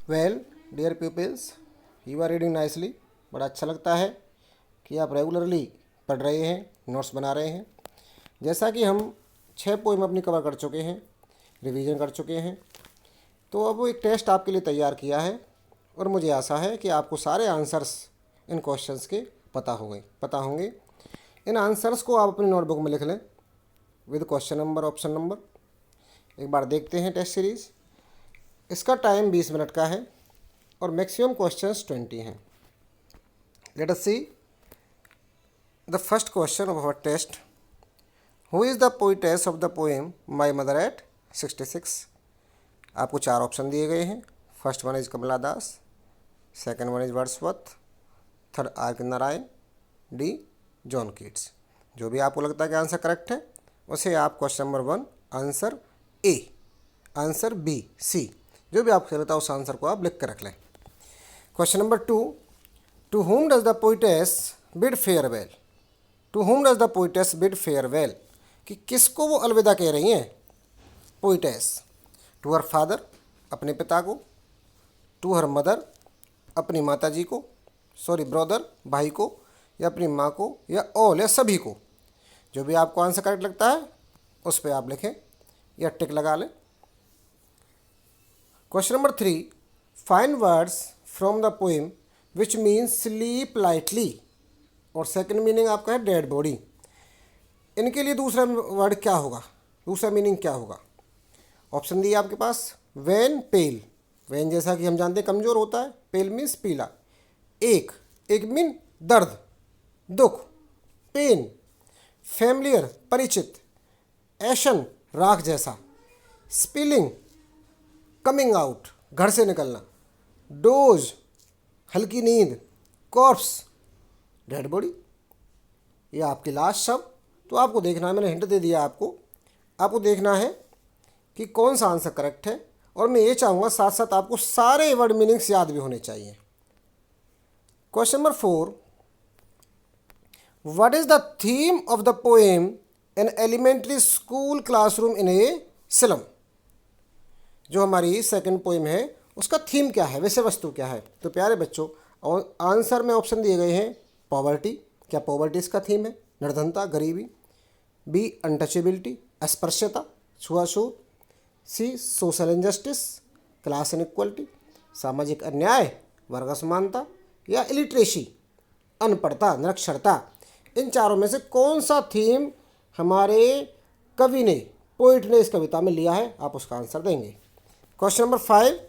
Well dear peoples, you are reading nicely. बड़ा अच्छा लगता है कि आप रेगुलरली पढ़ रहे हैं, नोट्स बना रहे हैं। जैसा कि हम 6 पोइम अपनी कवर कर चुके हैं, रिवीजन कर चुके हैं, तो अब एक टेस्ट आपके लिए तैयार किया है और मुझे आशा है कि आपको सारे आंसर्स इन क्वेश्चंस के पता होंगे। इन आंसर्स को आप अपनी नोटबुक में लिख लें with question number, option number. एक बार देखते हैं टेस्ट सीरीज़। इसका टाइम 20 मिनट का है और मैक्सिमम क्वेश्चंस 20 हैं। Let us see the first question of our test. Who is the poetess of the poem my mother at 66? आपको 4 ऑप्शन दिए गए हैं। First one is Kamala Das, second one is Wordsworth, third R K Narayan, D John Keats. जो भी आपको लगता है कि आंसर करेक्ट है उसे आप question number 1 answer A, answer B, C, जो भी आपको लगता है उस आंसर को आप लिख कर रख लें। Question number 2, to whom does the poetess bid farewell? To whom does the poetess bid farewell? कि किसको वो अलविदा कह रही हैं पोइटेस? टू हर फादर, अपने पिता को, टू हर मदर, अपनी माता जी को, ब्रदर, भाई को, या अपनी माँ को, या ऑल, या सभी को। जो भी आपको आंसर करेक्ट लगता है उस पर आप लिखें या टिक लगा लें। Question number 3, find words from the poem which means sleep lightly, और सेकंड मीनिंग आपका है डेड बॉडी। इनके लिए दूसरा वर्ड क्या होगा, दूसरा मीनिंग क्या होगा? ऑप्शन दिए आपके पास। वैन, पेल। वैन जैसा कि हम जानते हैं कमज़ोर होता है, पेल मीन्स पीला। एक मीन दर्द, दुख, पेन। फैमिलियर, परिचित। एशन, राख जैसा। स्पिलिंग, कमिंग आउट, घर से निकलना। डोज, हल्की नींद। Corps, dead body. ये आपके लास्ट शब्द। तो आपको देखना है, मैंने हिंट दे दिया आपको देखना है कि कौन सा आंसर करेक्ट है। और मैं ये चाहूँगा साथ साथ आपको सारे वर्ड मीनिंग्स याद भी होने चाहिए। Question number 4, what is the theme of the poem an elementary school classroom in a slum? जो हमारी सेकंड पोएम है उसका थीम क्या है, विषय वस्तु क्या है? तो प्यारे बच्चों, और आंसर में ऑप्शन दिए गए हैं। पॉवर्टी, क्या पॉवर्टी इसका थीम है? निर्धनता, गरीबी। बी, अनटचेबिलिटी, अस्पृश्यता, छुआछूत। सी, सोशल इनजस्टिस, क्लास इनइक्वलिटी, सामाजिक अन्याय, वर्ग असमानता। या इलिटरेसी, अनपढ़ता, निरक्षरता। इन चारों में से कौन सा थीम हमारे कवि ने, पोइट ने इस कविता में लिया है? आप उसका आंसर देंगे। Question number 5,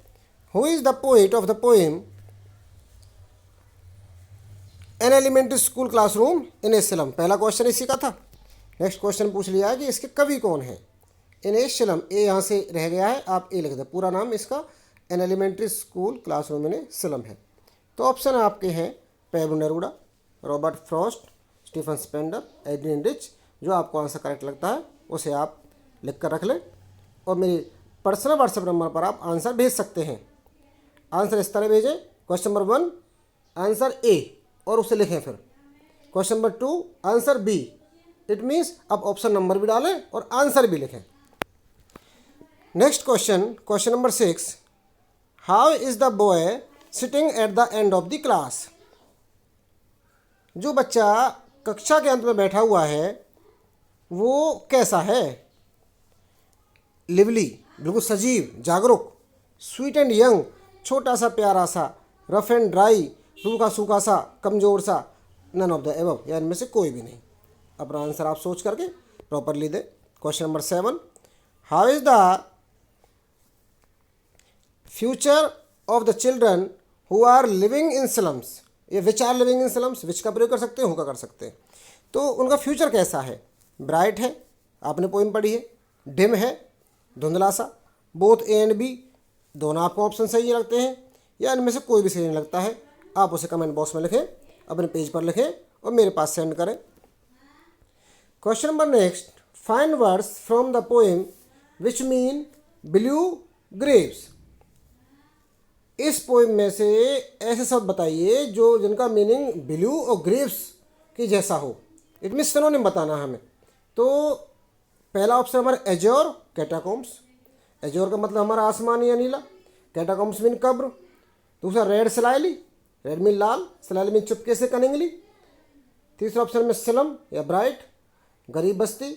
who is the poet of the poem an elementary school classroom in a slum? पहला क्वेश्चन इसी का था। नेक्स्ट क्वेश्चन पूछ लिया है कि इसके कवि कौन है। इन ए सिलम, ए यहाँ से रह गया है, आप ए लिख दें। पूरा नाम इसका an elementary school classroom in a slum है। तो ऑप्शन आपके हैं Pablo Neruda, Robert Frost, Stephen Spender, Adrienne Rich. जो आपको आंसर करेक्ट लगता है उसे आप लिख कर रख लें और मेरी पर्सनल व्हाट्सएप नंबर पर आप आंसर भेज सकते हैं। आंसर इस तरह भेजें, क्वेश्चन नंबर 1 आंसर ए और उसे लिखें। फिर question number 2 answer B. It means अब ऑप्शन नंबर भी डालें और आंसर भी लिखें। Next question number 6, how is the boy sitting at the end of the class? जो बच्चा कक्षा के अंत में बैठा हुआ है वो कैसा है? लिवली, बिल्कुल सजीव, जागरूक। स्वीट एंड यंग, छोटा सा, प्यारा सा। रफ एंड ड्राई, रूखा सूखा सा, कमज़ोर सा। नन ऑफ द एबव, या इनमें से कोई भी नहीं। अपना आंसर आप सोच करके प्रॉपरली दें। Question number 7, how is the future of the children who are living in slums? ये which are living in slums, which का प्रयोग कर सकते हैं, हु का कर सकते हैं। तो उनका फ्यूचर कैसा है? ब्राइट है, आपने पोइम पढ़ी है। डिम है, धुंधला सा। बोथ ए एंड बी, दोनों आपको ऑप्शन सही लगते हैं, या इनमें से कोई भी सही नहीं लगता है? आप उसे कमेंट बॉक्स में लिखें, अपने पेज पर लिखें और मेरे पास सेंड करें। Question number next, find words from the poem which mean blue Graves. इस पोएम में से ऐसे शब्द बताइए जिनका मीनिंग ब्लू और ग्रेव्स की जैसा हो। इट मीन्स सिनोनिम बताना हमें। तो पहला ऑप्शन हमारा एजोर, कैटाकॉम्स। एजोर का मतलब हमारा आसमान या नीला। कैटाकॉम्स मीन कब्र। दूसरा रेड स्लाइली, रेड मीन लाल, स्लाइली मीन चुपके से, कनिंगली। तीसरा ऑप्शन में स्लम या ब्राइट, गरीब बस्ती,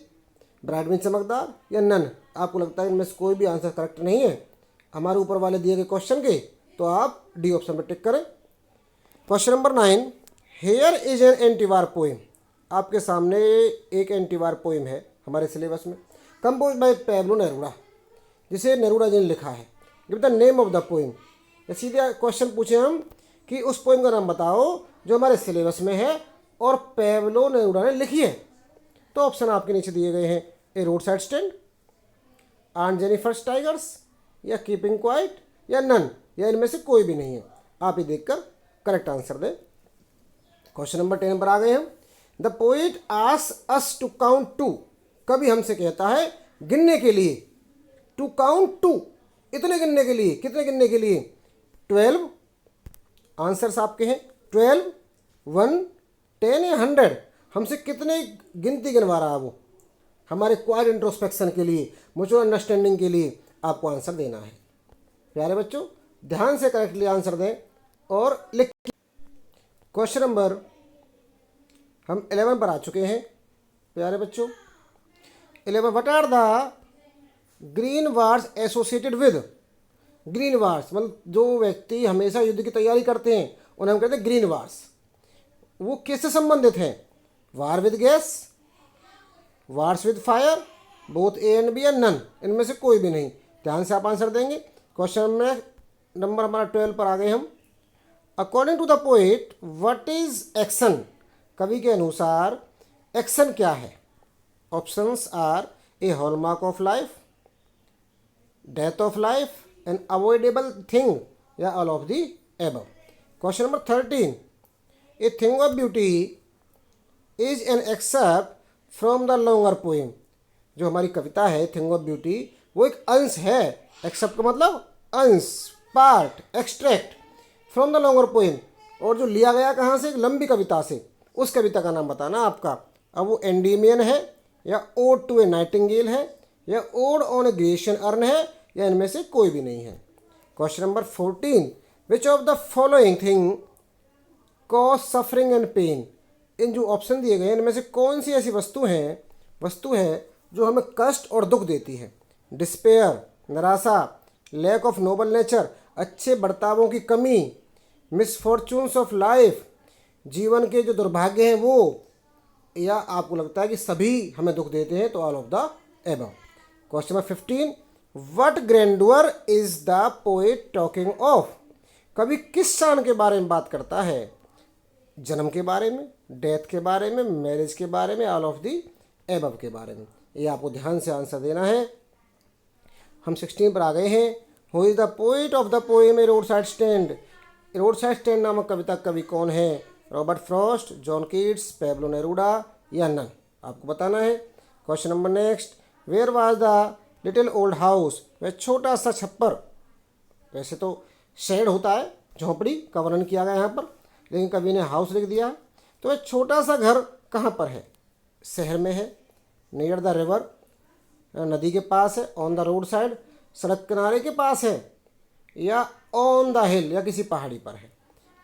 ब्राइट मीन चमकदार, या नन। आपको लगता है इनमें से कोई भी आंसर करेक्ट नहीं है हमारे ऊपर वाले दिए गए क्वेश्चन के, तो आप डी ऑप्शन पर टिक करें। Question number 9, here is an antiwar poem. आपके सामने एक एंटीवार पोएम है हमारे सिलेबस में, कंपोज बाय पैब्लो नेरूदा, जिसे नेरूदा जी ने लिखा है। Give the name of the poem. सीधे क्वेश्चन पूछे हम कि उस पोएम का नाम बताओ जो हमारे सिलेबस में है और पैब्लो नेरूदा ने लिखी है। तो ऑप्शन आपके नीचे दिए गए हैं, a road side stand, aunt Jennifer's tigers, या कीपिंग क्वाइट, या नन, या इनमें से कोई भी नहीं है। आप ये देखकर करेक्ट आंसर दें। क्वेश्चन नंबर 10 पर आ गए हम। The poet asks us to count to. कभी हमसे कहता है गिनने के लिए, टू काउंट टू, इतने गिनने के लिए। कितने गिनने के लिए? 12। आंसर्स आपके हैं 12, 1, 10 या 100। हमसे कितने गिनती गिनवा रहा है वो? हमारे क्वाइट इंट्रोस्पेक्शन के लिए, म्यूचुअल अंडरस्टैंडिंग के लिए आपको आंसर देना है। प्यारे बच्चों, ध्यान से करेक्टली आंसर दें और लिख। क्वेश्चन नंबर हम 11 पर आ चुके हैं। प्यारे बच्चों, 11, what are the green wars associated with. Green wars मतलब जो व्यक्ति हमेशा युद्ध की तैयारी करते हैं उन्हें हम कहते हैं ग्रीन वार्स। वो किससे संबंधित हैं? War with gas, wars with fire, both A and B, या नन, इनमें से कोई भी नहीं। ध्यान से आप आंसर देंगे। क्वेश्चन में नंबर हमारा 12 पर आ गए हम। According to the poet what is action. कवि के अनुसार एक्शन क्या है? Options are a hallmark of life, death of life, an avoidable thing, या all of the above. Question number 13, a thing of beauty is an excerpt from the longer poem. जो हमारी कविता है thing of beauty, वो एक अंश है। Accept का मतलब अंश, part, extract from the longer poem, और जो लिया गया कहाँ से? एक लंबी कविता से। उस कविता का नाम बताना आपका। अब वो एंडीमियन है, या ओड टू ए नाइटिंगेल है, या ode on a Grecian urn है, या इनमें से कोई भी नहीं है। Question number 14, which of the following thing cause suffering and pain. इन जो ऑप्शन दिए गए हैं इनमें से कौन सी ऐसी वस्तु है जो हमें कष्ट और दुख देती है? डिस्पेयर, निराशा, लैक ऑफ नोबल नेचर, अच्छे बर्तावों की कमी, मिसफॉर्चून्स ऑफ लाइफ, जीवन के जो दुर्भाग्य हैं वो, या आपको लगता है कि सभी हमें दुख देते हैं? तो all of the above. Question number 15, what grandeur is the poet talking of. कवि किस शान के बारे में बात करता है? जन्म के बारे में, डेथ के बारे में, मैरिज के बारे में, ऑल ऑफ दी एबव के बारे में। ये आपको ध्यान से आंसर देना है। हम 16 पर आ गए हैं। Who is the poet of the poem a road side stand. Road side stand नामक कविता कवि कौन है? Robert Frost, John Keats, Pablo Neruda, या नन। आपको बताना है। Question number next, where was the little old house. वह छोटा सा छप्पर, वैसे तो शेड होता है, झोंपड़ी का वर्णन किया गया यहाँ पर, लेकिन कवि ने हाउस लिख दिया। तो वह छोटा सा घर कहाँ पर है? शहर में है, नियर द रिवर, नदी के पास है, ऑन द रोड साइड, सड़क किनारे के पास है, या ऑन द हिल, या किसी पहाड़ी पर है।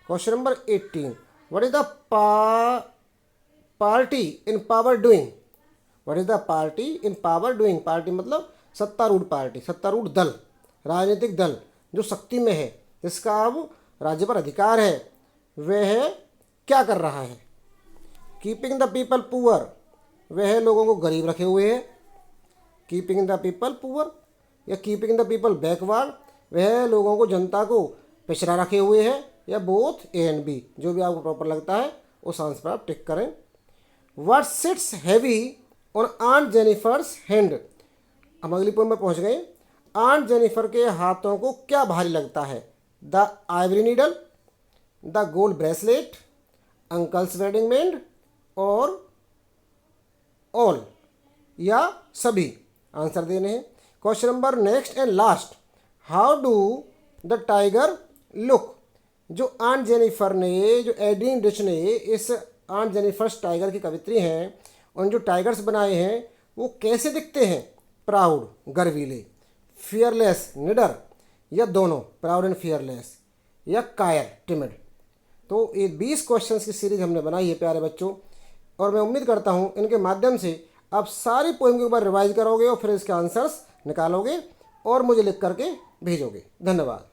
Question number 18, what is the party in power doing. What is the party in power doing. Party मतलब सत्तारूढ़ पार्टी, सत्तारूढ़ दल, राजनीतिक दल जो शक्ति में है, जिसका अब राज्य पर अधिकार है, वह क्या कर रहा है? कीपिंग द पीपल पुअर, वह लोगों को गरीब रखे हुए है। कीपिंग द पीपल पुअर, या कीपिंग द पीपल बैकवर्ड, वह लोगों को, जनता को पिछड़ा रखे हुए है, या बोथ ए एंड बी। जो भी आपको प्रॉपर लगता है उस आंसर पर आप टिक करें। What sits heavy on aunt Jennifer's hand. हम अगली पोइम में पहुंच गए। आंट जेनिफर के हाथों को क्या भारी लगता है? The ivory needle, the gold bracelet, uncle's wedding band, और ऑल, या सभी। आंसर देने हैं। Question number next and last, how do the tiger look. जो आंट जेनिफर ने, जो एडीन रिच ने इस आंट जेनिफर्स टाइगर की कवित्री हैं, उन जो टाइगर्स बनाए हैं वो कैसे दिखते हैं? प्राउड, गर्वीले, फियरलेस, निडर, या दोनों, प्राउड एंड फियरलेस, या कायर, टिमिड। तो ये 20 क्वेश्चंस की सीरीज़ हमने बनाई है प्यारे बच्चों, और मैं उम्मीद करता हूँ इनके माध्यम से आप सारी पोएम के ऊपर रिवाइज करोगे और फिर इसके आंसर्स निकालोगे और मुझे लिख करके भेजोगे। धन्यवाद।